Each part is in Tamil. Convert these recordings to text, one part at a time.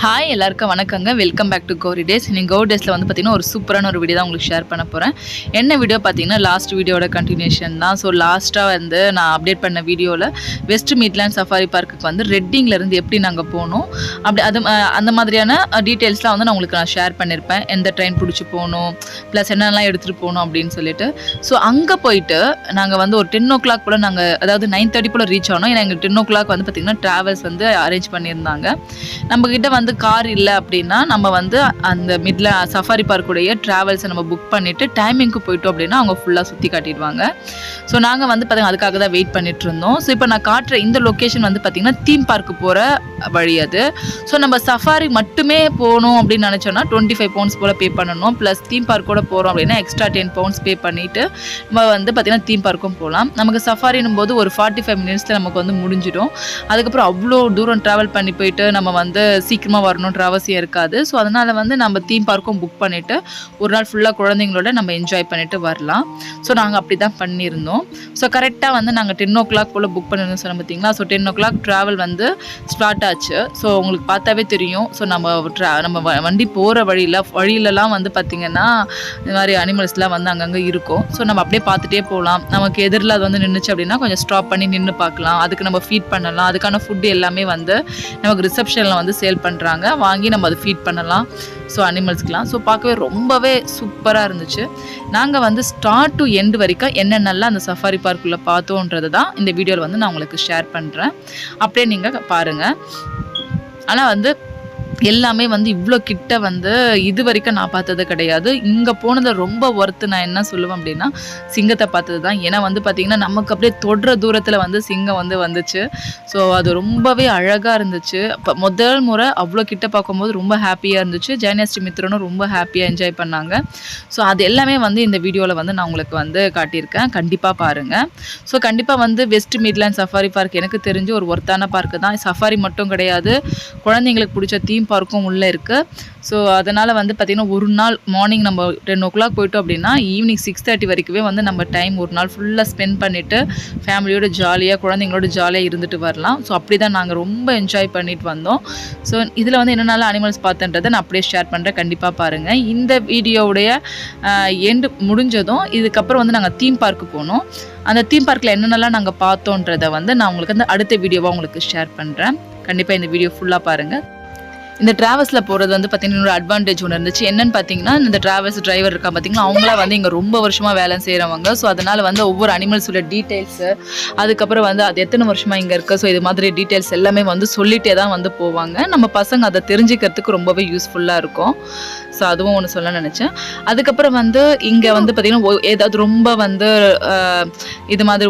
ஹாய் எல்லாருக்கும் வணக்கங்க. வெல்கம் பேக் டு கோரி டேஸ். இன்னைக்கு கோரி டேஸில் வந்து பார்த்திங்கன்னா ஒரு சூப்பரான ஒரு வீடியோ தான் உங்களுக்கு ஷேர் பண்ண போகிறேன். என்ன வீடியோ பார்த்தீங்கன்னா லாஸ்ட் வீடியோட கண்டினியூஷன் தான். ஸோ லாஸ்ட்டாக வந்து நான் அப்டேட் பண்ண வீடியோவில் வெஸ்ட் மிட்லேண்ட் சஃபாரி பார்க்குக்கு வந்து ரெட்டிங்லேருந்து எப்படி நாங்கள் போனோம் அப்படி அந்த மாதிரியான டீட்டெயில்ஸ்லாம் வந்து நான் உங்களுக்கு ஷேர் பண்ணியிருப்பேன். எந்த ட்ரெயின் பிடிச்சி போகணும், ப்ளஸ் என்னெல்லாம் எடுத்துகிட்டு போகணும் அப்படின்னு சொல்லிட்டு. ஸோ அங்கே போயிட்டு நாங்கள் வந்து ஒரு 10 o'clock போல் நாங்கள் அதாவது 9:30 போல் ரீச் ஆனோம். ஏன்னா எங்களுக்கு 10 o'clock வந்து பார்த்திங்கன்னா ட்ராவல்ஸ் வந்து அரேஞ்ச் பண்ணியிருந்தாங்க. நம்மக்கிட்ட வந்து கார் இல்லை அப்படின்னா நம்ம வந்து அந்த சஃபாரி பார்க்குடைய ட்ராவல்ஸை நம்ம புக் பண்ணிவிட்டு டைமிங்க்கு போயிட்டோம் அப்படின்னா அவங்க ஃபுல்லாக சுற்றி காட்டிடுவாங்க. ஸோ நாங்கள் வந்து பார்த்திங்கன்னா அதுக்காக தான் வெயிட் பண்ணிட்டு இருந்தோம். ஸோ இப்போ நான் காட்டுற இந்த லொக்கேஷன் வந்து பார்த்திங்கன்னா தீம் பார்க்கு போகிற வழி அது. ஸோ நம்ம சஃபாரி மட்டுமே போகணும் அப்படின்னு நினச்சோன்னா 25 pounds போல் பே பண்ணணும். ப்ளஸ் தீம் பார்க்கோட போகிறோம் அப்படின்னா எக்ஸ்ட்ரா 10 pounds பே பண்ணிவிட்டு நம்ம வந்து பார்த்திங்கன்னா தீம் பார்க்கும் போகலாம். நமக்கு சஃபாரினும் போது ஒரு 45 minutesல நமக்கு வந்து முடிஞ்சிடும். அதுக்கப்புறம் அவ்வளோ தூரம் ட்ராவல் பண்ணி போயிட்டு நம்ம வந்து சீக்கிரமாக வரணுன்ற அவசியம் இருக்காது. ஸோ அதனால் வந்து நம்ம தீம் பார்க்கும் புக் பண்ணிவிட்டு ஒரு நாள் ஃபுல்லாக குழந்தைங்களோட நம்ம என்ஜாய் பண்ணிவிட்டு வரலாம். ஸோ நாங்கள் அப்படி தான் பண்ணியிருந்தோம். ஸோ கரெக்டாக வந்து நாங்கள் 10 o'clock போல் புக் பண்ணியிருந்தோம் சொன்ன பார்த்தீங்களா. ஸோ 10 o'clock ட்ராவல் வந்து ஸ்டார்ட் ஆச்சு. ஸோ உங்களுக்கு பார்த்தாவே தெரியும். ஸோ நம்ம வண்டி போகிற வழியிலலாம் வந்து பார்த்திங்கன்னா இந்த மாதிரி அனிமல்ஸ்லாம் வந்து அங்கங்கே இருக்கும். ஸோ நம்ம அப்படியே பார்த்துட்டே போகலாம். நமக்கு எதிரில் அது வந்து நின்றுச்சு அப்படின்னா கொஞ்சம் ஸ்டாப் பண்ணி நின்று பார்க்கலாம். அதுக்கு நம்ம ஃபீட் பண்ணலாம். அதுக்கான ஃபுட்டு எல்லாமே வந்து நமக்கு ரிசப்ஷனில் வந்து சேல் பண்ணுறாங்க. வாங்கி நம்ம அதை ஃபீட் பண்ணலாம். ஸோ அனிமல்ஸ்க்கெலாம் ஸோ பார்க்கவே ரொம்பவே சூப்பராக இருந்துச்சு. நாங்கள் வந்து ஸ்டார்ட் டு எண்டு வரைக்கும் என்னென்னலாம் அந்த சஃபாரி பார்க்குள்ளே பார்த்தோன்றது தான் இந்த வீடியோவில் வந்து நான் உங்களுக்கு ஷேர் பண்ணுறேன். அப்படியே நீங்கள் பாருங்கள். ஆனால் வந்து எல்லாமே வந்து இவ்வளோ கிட்ட வந்து இது வரைக்கும் நான் பார்த்தது கிடையாது. இங்கே போனதில் ரொம்ப ஒர்த்து நான் என்ன சொல்லுவேன் அப்படின்னா சிங்கத்தை பார்த்தது தான். ஏன்னா வந்து பார்த்திங்கன்னா நமக்கு அப்படியே தொடுற தூரத்தில் வந்து சிங்கம் வந்து வந்துச்சு. ஸோ அது ரொம்பவே அழகாக இருந்துச்சு. இப்போ முதல் முறை அவ்வளோ கிட்ட பார்க்கும்போது ரொம்ப ஹாப்பியாக இருந்துச்சு. ஜெயனஸ்ரீ மித்ரனும் ரொம்ப ஹாப்பியாக என்ஜாய் பண்ணாங்க. ஸோ அது எல்லாமே வந்து இந்த வீடியோவில் வந்து நான் உங்களுக்கு வந்து காட்டியிருக்கேன். கண்டிப்பாக பாருங்கள். ஸோ கண்டிப்பாக வந்து வெஸ்ட் மிட்லேண்ட் சஃபாரி பார்க் எனக்கு தெரிஞ்சு ஒரு ஒர்த்தான பார்க்கு தான். சஃபாரி மட்டும் கிடையாது, குழந்தைங்களுக்கு பிடிச்ச தீம் பார்க்கும் உள்ளே இருக்குது. ஸோ அதனால் வந்து பார்த்திங்கன்னா ஒரு நாள் மார்னிங் நம்ம 10 o'clock போயிட்டோம் அப்படின்னா ஈவினிங் 6:30 வரைக்குமே வந்து நம்ம டைம் ஒரு நாள் ஃபுல்லாக ஸ்பெண்ட் பண்ணிவிட்டு ஃபேமிலியோட ஜாலியாக குழந்தைங்களோட ஜாலியாக இருந்துட்டு வரலாம். ஸோ அப்படி தான் நாங்கள் ரொம்ப என்ஜாய் பண்ணிட்டு வந்தோம். ஸோ இதில் வந்து என்னென்னாலும் அனிமல்ஸ் பார்த்தன்றதை நான் அப்படியே ஷேர் பண்ணுறேன். கண்டிப்பாக பாருங்கள். இந்த வீடியோவுடைய எண்டு முடிஞ்சதும் இதுக்கப்புறம் வந்து நாங்கள் தீம் பார்க்கு போனோம். அந்த தீம் பார்க்கில் என்னென்னலாம் நாங்கள் பார்த்தோன்றதை வந்து நான் உங்களுக்கு வந்து அடுத்த வீடியோவாக உங்களுக்கு ஷேர் பண்ணுறேன். கண்டிப்பாக இந்த வீடியோ ஃபுல்லாக பாருங்கள். இந்த ட்ராவல்ஸில் போகிறது வந்து பார்த்திங்கன்னா ஒரு அட்வான்டேஜ் ஒன்று இருந்துச்சு. என்னென்னு பார்த்தீங்கன்னா இந்த ட்ராவல்ஸ் டிரைவர் இருக்கா பார்த்திங்களா, அவங்களாம் வந்து இங்கே ரொம்ப வருஷமாக வேலை செய்கிறவங்க. ஸோ அதனால் வந்து ஒவ்வொரு அனிமல்ஸோட டீட்டெயில்ஸு, அதுக்கப்புறம் வந்து அது எத்தனை வருஷமாக இங்கே இருக்குது, ஸோ இது மாதிரி டீட்டெயில்ஸ் எல்லாமே வந்து சொல்லிகிட்டே தான் வந்து போவாங்க. நம்ம பசங்க அதை தெரிஞ்சுக்கிறதுக்கு ரொம்பவே யூஸ்ஃபுல்லாக இருக்கும். ஸோ அதுவும் ஒன்று சொல்ல நினச்சேன். அதுக்கப்புறம் வந்து இங்கே வந்து பார்த்திங்கன்னா ஏதாவது ரொம்ப வந்து இது மாதிரி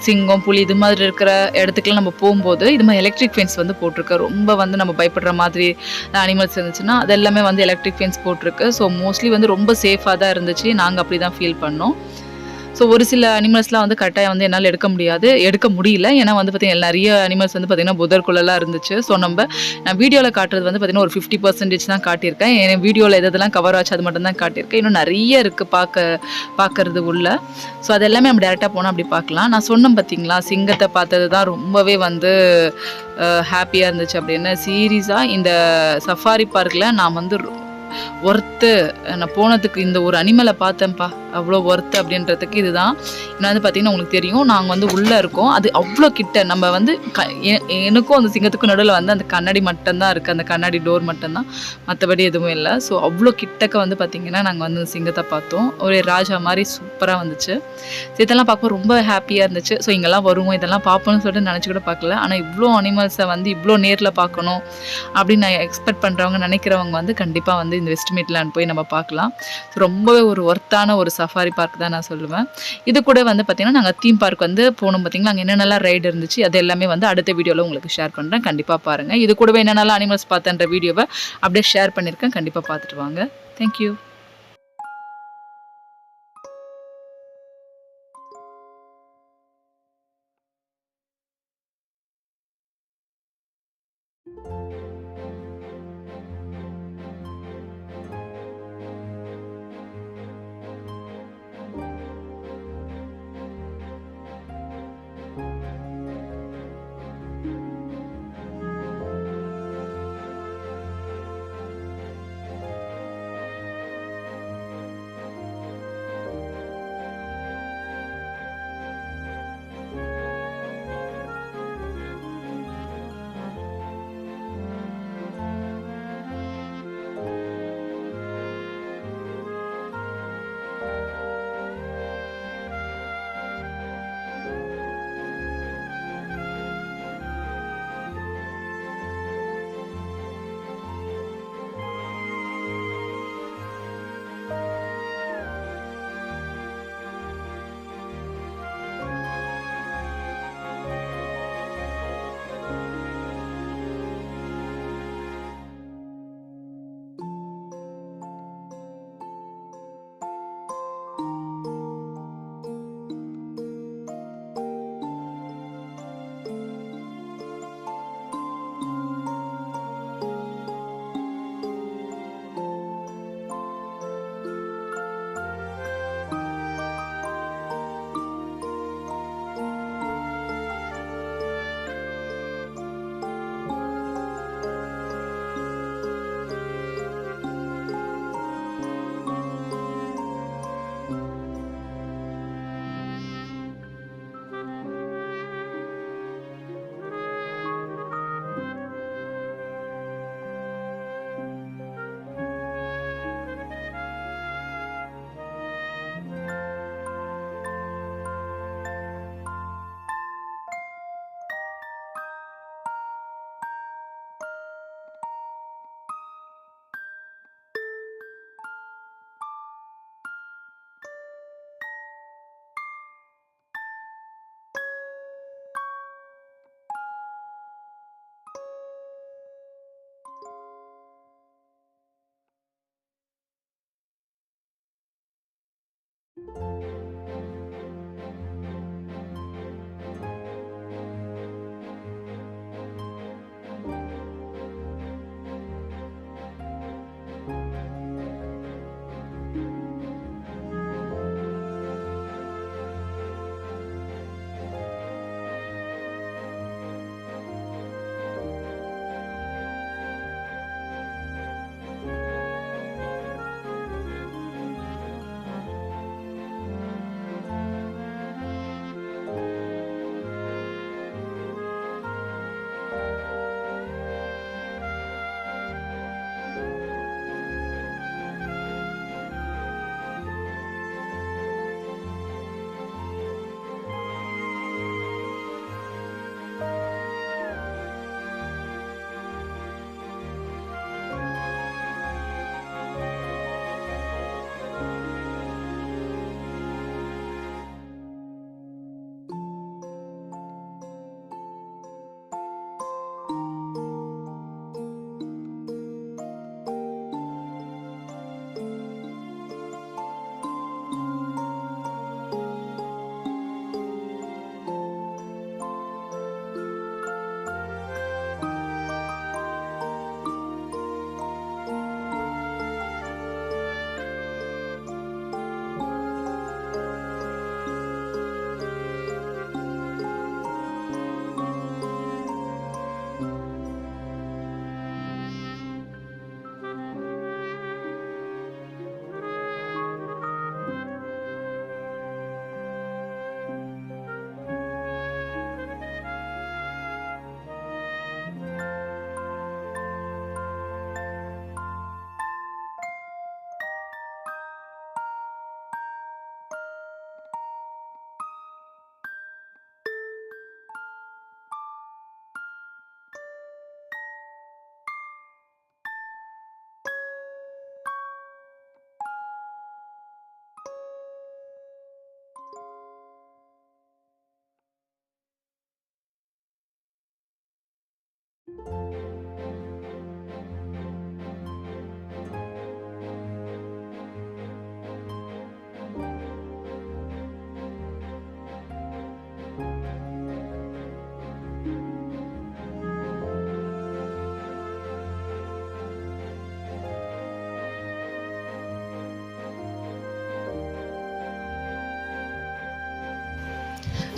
சிங்கம், புலி இது மாதிரி இருக்கிற இடத்துக்குலாம் நம்ம போகும்போது இது மாதிரி எலக்ட்ரிக் ஃபென்ஸ் வந்து போட்டிருக்கு. ரொம்ப வந்து நம்ம பயப்படுற மாதிரி அனிமல்ஸ் இருந்துச்சுன்னா அது எல்லாமே வந்து எலக்ட்ரிக் ஃபென்ஸ் போட்டிருக்கு. ஸோ மோஸ்ட்லி வந்து ரொம்ப சேஃபாக தான் இருந்துச்சு. நாங்கள் அப்படி தான் ஃபீல் பண்ணோம். ஸோ ஒரு சில அனிமல்ஸ்லாம் வந்து கரெக்டாக வந்து என்னால் எடுக்க முடியல. ஏன்னா வந்து பார்த்திங்கன்னா நிறைய அனிமல்ஸ் வந்து பார்த்திங்கன்னா புதர்க்குள்ளெல்லாம் இருந்துச்சு. ஸோ நான் வீடியோவில் காட்டுறது வந்து பார்த்திங்கன்னா ஒரு 50% தான் காட்டியிருக்கேன். என் வீடியோவில் எதெல்லாம் கவர் ஆச்சு அது மட்டும் தான் காட்டியிருக்கேன். இன்னும் நிறைய இருக்குது பார்க்கறது உள்ள. ஸோ அது எல்லாமே நம்ம டேரெக்டாக போனால் அப்படி பார்க்கலாம். நான் சொன்னேன் பார்த்திங்களா, சிங்கத்தை பார்த்தது தான் ரொம்பவே வந்து ஹாப்பியாக இருந்துச்சு அப்படின்னு. சீரியஸாக இந்த சஃபாரி பார்க்கில் நான் வந்து ஒர்த்து, நான் போனதுக்கு இந்த ஒரு அனிமலை பார்த்தேன்ப்பா அவ்வளோ ஒர்த்து அப்படின்றதுக்கு இதுதான். இன்னும் வந்து பார்த்திங்கன்னா உங்களுக்கு தெரியும் நாங்கள் வந்து உள்ளே இருக்கோம். அது அவ்வளோ கிட்ட நம்ம வந்து எனக்கும் அந்த சிங்கத்துக்கும் நடுவில் வந்து அந்த கண்ணாடி மட்டும்தான் இருக்குது. அந்த கண்ணாடி டோர் மட்டும்தான், மற்றபடி எதுவும் இல்லை. ஸோ அவ்வளோ கிட்டக்க வந்து பார்த்திங்கன்னா நாங்கள் வந்து அந்த சிங்கத்தை பார்த்தோம். ஒரு ராஜா மாதிரி சூப்பராக வந்துச்சு. ஸோ இதெல்லாம் பார்க்க ரொம்ப ஹாப்பியாக இருந்துச்சு. ஸோ இங்கெல்லாம் வருவோம் இதெல்லாம் பார்ப்போம்னு சொல்லிட்டு நினச்சி கூட பார்க்கல. ஆனால் இவ்வளோ அனிமல்ஸை வந்து இவ்வளோ நேரில் பார்க்கணும் அப்படின்னு நான் எக்ஸ்பெக்ட் பண்ணுறவங்க நினைக்கிறவங்க வந்து கண்டிப்பாக வந்து இந்த வெஸ்ட் மிட்லேண்ட் போய் நம்ம பார்க்கலாம். ஸோ ரொம்பவே ஒரு ஒர்த்தான ஒரு சஃபாரி பார்க் தான் நான் சொல்லுவேன். இது கூட வந்து பார்த்திங்கன்னா நாங்கள் தீம் பார்க் வந்து போனோம் பார்த்திங்களா, அங்கே என்னென்னலாம் ரைடு இருந்துச்சு அது எல்லாமே வந்து அடுத்த வீடியோவில் உங்களுக்கு ஷேர் பண்ணுறேன். கண்டிப்பாக பாருங்கள். இது கூடவே என்னென்னலாம் அனிமல்ஸ் பார்த்தேன்ற வீடியோவை அப்படியே ஷேர் பண்ணியிருக்கேன். கண்டிப்பாக பார்த்துட்டு வாங்க. தேங்க்யூ.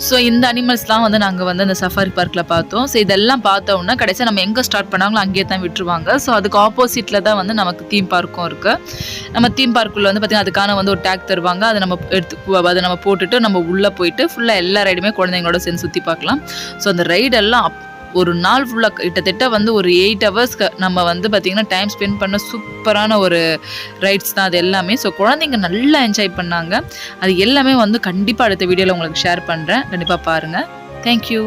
ஸோ இந்த அனிமல்ஸ்லாம் வந்து நாங்கள் வந்து அந்த சஃபாரி பார்க்கில் பார்த்தோம். ஸோ இதெல்லாம் பார்த்தோன்னா கடைசியாக நம்ம எங்கே ஸ்டார்ட் பண்ணாங்களோ அங்கேயே தான் விட்டுருவாங்க. ஸோ அதுக்கு ஆப்போசிட்டில் தான் வந்து நமக்கு தீம் பார்க்கும் இருக்குது. நம்ம தீம் பார்க்குள்ள வந்து பார்த்திங்கன்னா அதுக்கான வந்து ஒரு டேக் தருவாங்க. அதை நம்ம போட்டுட்டு நம்ம உள்ளே போயிட்டு ஃபுல்லாக எல்லா ரைடுமே குழந்தைங்களோட சேர்ந்து சுற்றி பார்க்கலாம். ஸோ அந்த ரைடெல்லாம் ஒரு நாள் ஃபுல்லாக கிட்டத்தட்ட வந்து ஒரு 8 hours நம்ம வந்து பார்த்திங்கன்னா டைம் ஸ்பெண்ட் பண்ண சூப்பரான ஒரு ரைட்ஸ் தான் அது எல்லாமே. ஸோ குழந்தைங்க நல்லா என்ஜாய் பண்ணாங்க. அது எல்லாமே வந்து கண்டிப்பாக அடுத்த வீடியோவில் உங்களுக்கு ஷேர் பண்ணுறேன். கண்டிப்பாக பாருங்கள். தேங்க்யூ.